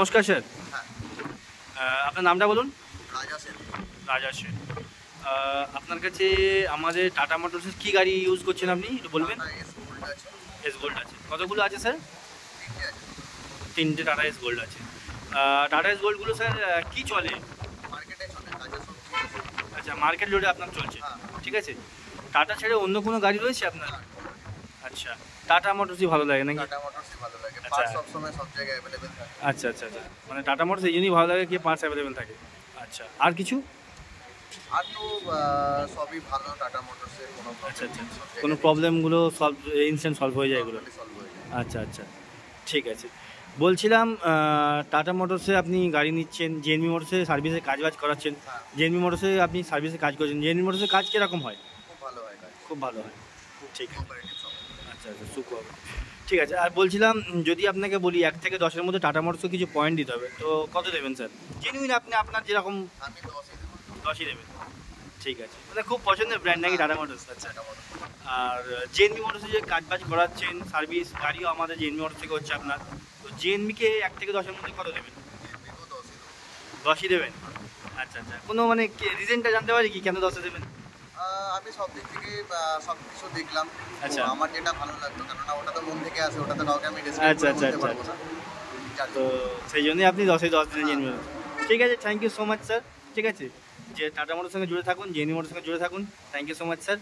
নমস্কার স্যার, হ্যাঁ, আপনার নামটা বলুন। রাজা সেন। রাজা সেন। আপনার কাছে আমাদের টাটা মোটরসের কী গাড়ি ইউজ করছেন আপনি একটু বলবেন? টাটা এস গোল্ড আছে, এস গোল্ড আছে। কতগুলো আছে স্যার? 3টে আছে। 3টে টাটা এস গোল্ড আছে। টাটা এস গোল্ডগুলো স্যার কী চলে? মার্কেটে চলে, কাঁচা সবজি আছে। আচ্ছা, মার্কেট লোডে আপনার চলছে, হ্যাঁ, ঠিক আছে। টাটা ছেড়ে অন্য কোনো গাড়ি রয়েছে আপনার? হ্যাঁ, আচ্ছা, টাটা মোটরসই ভালো লাগে নাকি? টাটা মোটরসই ভালো লাগে। আচ্ছা। পার্ট সবসময় সব জায়গায় অ্যাভেলেবেল থাকে। আচ্ছা আচ্ছা আচ্ছা, মানে টাটা মোটরস এই জন্যই ভালো লাগে কি পার্টস অ্যাভেলেবেল থাকে। আচ্ছা, আর কিছু? আর তো সবই ভালো টাটা মোটরসের, কোনো আচ্ছা আচ্ছা, সব কোনো জায়গায় প্রবলেমগুলো সলভ ইনস্ট্যান্ট সলভ হয়ে যায় এগুলো? সলভ হয়ে যায়। আচ্ছা আচ্ছা, ঠিক আছে। বলছিলাম টাটা মোটরসে আপনি গাড়ি নিচ্ছেন, জেএনবি মোটরসে সার্ভিসে কাজ করাচ্ছেন। হ্যাঁ, জেএনবি মোটরসে আপনি সার্ভিসে কাজ করছেন, জেএনবি মোটরসে কাজ কীরকম হয়? খুব ভালো হয় কাজ, খুব ভালো হয়, ঠিক আছে। কোঅপারেটিভ সব। আচ্ছা আচ্ছা, সুপার। ঠিক আছে, আর বলছিলাম যদি আপনাকে বলি 1 থেকে 10-এর মধ্যে টাটা মোটরসে কিছু পয়েন্ট দিতে হবে, তো কত দেবেন স্যার? জেনুইন আপনি আপনার যেরকম আমি 10ই দেবো। 10ই দেবেন, ঠিক আছে। মানে খুব পছন্দের ব্র্যান্ড নাকি টাটা মোটরস? আচ্ছা। টাটা মোটরস আর জেএনবি মোটরসে যে কাজ করাচ্ছেন, সার্ভিস গাড়িও আমাদের জেএনবি মোটরস থেকে হচ্ছে আপনার, তো জেএনবিকে 1 থেকে 10-এর মধ্যে কত দেবেন? জেএনবিকেও 10ই দেবো। 10ই দেবেন? আচ্ছা আচ্ছা, কোনো মানে রিজনটা জানতে পারি কি কেন 10-এ দেবেন? আমি সব দিক থেকে সব কিছু দেখলাম। আচ্ছা। তো আমার যেটা ভালো লাগতো, কেননা ওটা তো মন থেকে আসে, ওটা তো কাউকে আমি আচ্ছা ডেসক্রাইব করে আচ্ছা বলতে আচ্ছা পারবো না। যার তো জন্য। সেই জন্যই আপনি 10-এ 10 দিলেন জেএনবি মোটরস। ঠিক আছে, thank you so much sir. ঠিক আছে, যে টাটা মোটরস সঙ্গে জুড়ে থাকুন, জেএনবি মোটরস সঙ্গে জুড়ে থাকুন। Thank you so much sir.